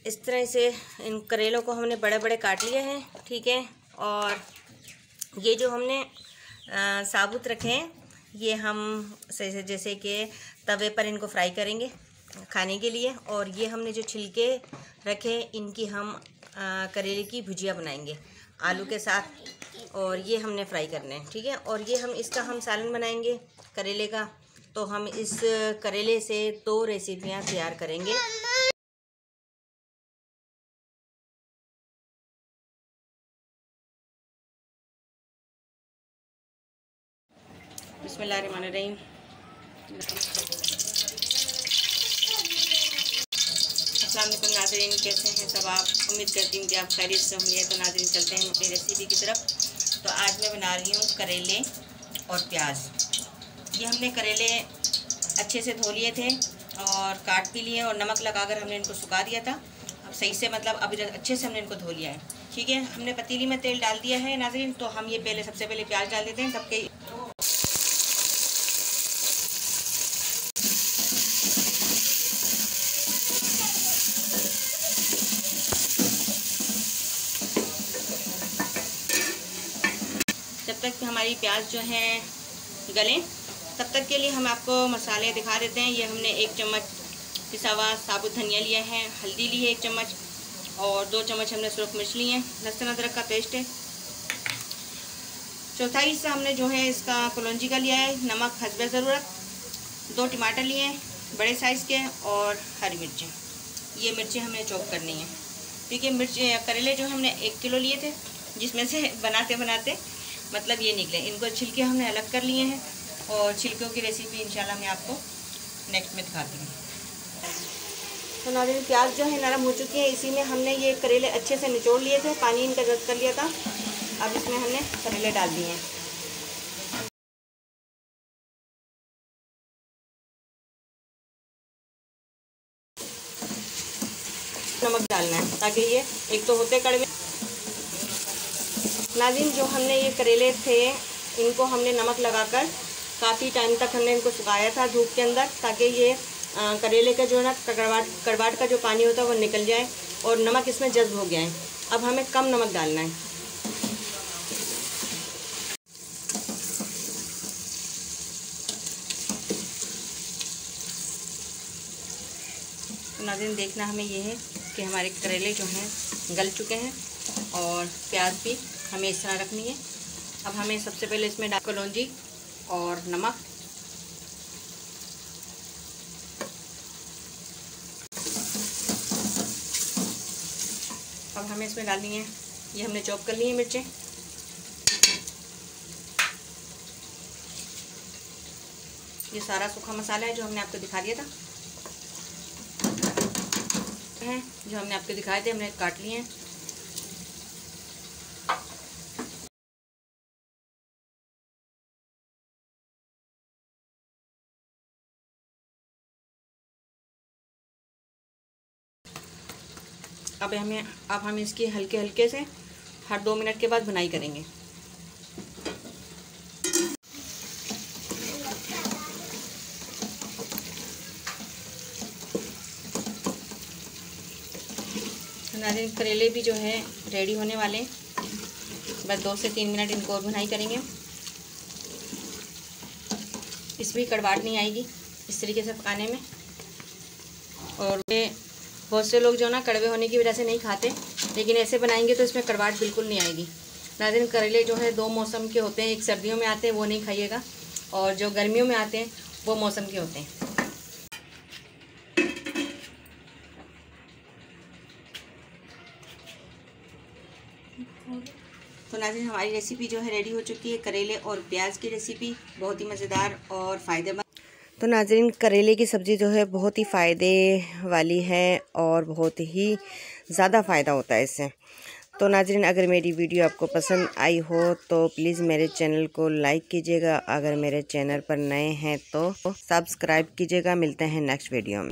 इस तरह से इन करेलों को हमने बड़े बड़े काट लिए हैं, ठीक है। और ये जो हमने साबुत रखे हैं, ये हम जैसे कि तवे पर इनको फ्राई करेंगे खाने के लिए। और ये हमने जो छिलके रखे इनकी हम करेले की भुजिया बनाएंगे आलू के साथ, और ये हमने फ्राई करने हैं, ठीक है। और ये इसका हम सालन बनाएंगे करेले का। तो हम इस करेले से 2 रेसिपियां तैयार करेंगे। बिस्मिल्लाहिर्रहमानिर्रहीम। अस्सलाम वालेकुम नाज़रीन, कैसे हैं सब आप? उम्मीद करती हूँ कि आप खैरियत से होंगे। तो नाज़रीन चलते हैं अपनी रेसिपी की तरफ। तो आज मैं बना रही हूँ करेले और प्याज। ये हमने करेले अच्छे से धो लिए थे और काट भी लिए और नमक लगाकर हमने इनको सुखा दिया था। अब सही से मतलब अभी अच्छे से हमने इनको धो लिया है, ठीक है। हमने पतीली में तेल डाल दिया है नाज़रीन। तो हम ये सबसे पहले प्याज डाल देते हैं सबके। जब तक हमारी प्याज जो है गलें तब तक के लिए हम आपको मसाले दिखा देते हैं। ये हमने 1 चम्मच पिसा हुआ साबुत धनिया लिया है, हल्दी ली है 1 चम्मच, और 2 चम्मच हमने सुरख मिर्च ली है, लहसुन अदरक का पेस्ट है। चौथाई हिस्सा हमने जो है इसका कलौंजी का लिया है, नमक हस्बे ज़रूरत, 2 टमाटर लिए हैं बड़े साइज़ के, और हरी मिर्चें। ये मिर्चें हमने चॉप करनी है, ठीक है। करेले जो हमने 1 किलो लिए थे, जिसमें से बनाते बनाते मतलब ये निकले। इनको छिलके हमने अलग कर लिए हैं और छिलकों की रेसिपी इंशाल्लाह मैं आपको नेक्स्ट में दिखाती हूँ। तो नाज़रीन प्याज जो है नरम हो चुकी है, इसी में हमने ये करेले अच्छे से निचोड़ लिए थे, पानी इनका रद्द कर लिया था। अब इसमें हमने करेले डाल दिए हैं। नमक डालना है ताकि ये एक तो होते कड़वे। नाज़रीन जो हमने ये करेले थे इनको हमने नमक लगाकर काफ़ी टाइम तक हमने इनको सुखाया था धूप के अंदर, ताकि ये करेले का जो है ना कड़वाहट का जो पानी होता है वो निकल जाए और नमक इसमें जज्ब हो गया है। अब हमें कम नमक डालना है। तो नाज़रीन देखना हमें ये है कि हमारे करेले जो हैं गल चुके हैं और प्याज भी हमें इस तरह रखनी है। अब हमें सबसे पहले इसमें कलौंजी और नमक, अब हमें इसमें डालनी है, ये हमने चॉप कर ली है मिर्चें। ये सारा सूखा मसाला है जो हमने आपको दिखा दिया था, जो हमने आपको दिखाए थे, हमने काट लिए हैं। अब हम इसकी हल्के हल्के से हर 2 मिनट के बाद भुनाई करेंगे। हमारे करेले भी जो है रेडी होने वाले हैं, बस 2 से 3 मिनट इनको और भुनाई करेंगे। इसमें कड़वाहट नहीं आएगी इस तरीके से पकाने में। और बहुत से लोग जो ना कड़वे होने की वजह से नहीं खाते, लेकिन ऐसे बनाएंगे तो इसमें कड़वाहट बिल्कुल नहीं आएगी। नाज़रीन करेले जो है 2 मौसम के होते हैं, एक सर्दियों में आते हैं वो नहीं खाइएगा, और जो गर्मियों में आते हैं वो मौसम के होते हैं। तो नाज़रीन हमारी रेसिपी जो है रेडी हो चुकी है, करेले और प्याज की रेसिपी, बहुत ही मज़ेदार और फ़ायदेमंद। तो नाज़रीन करेले की सब्ज़ी जो है बहुत ही फ़ायदे वाली है और बहुत ही ज़्यादा फ़ायदा होता है इससे। तो नाज़रीन अगर मेरी वीडियो आपको पसंद आई हो तो प्लीज़ मेरे चैनल को लाइक कीजिएगा। अगर मेरे चैनल पर नए हैं तो सब्सक्राइब कीजिएगा। मिलते हैं नेक्स्ट वीडियो में।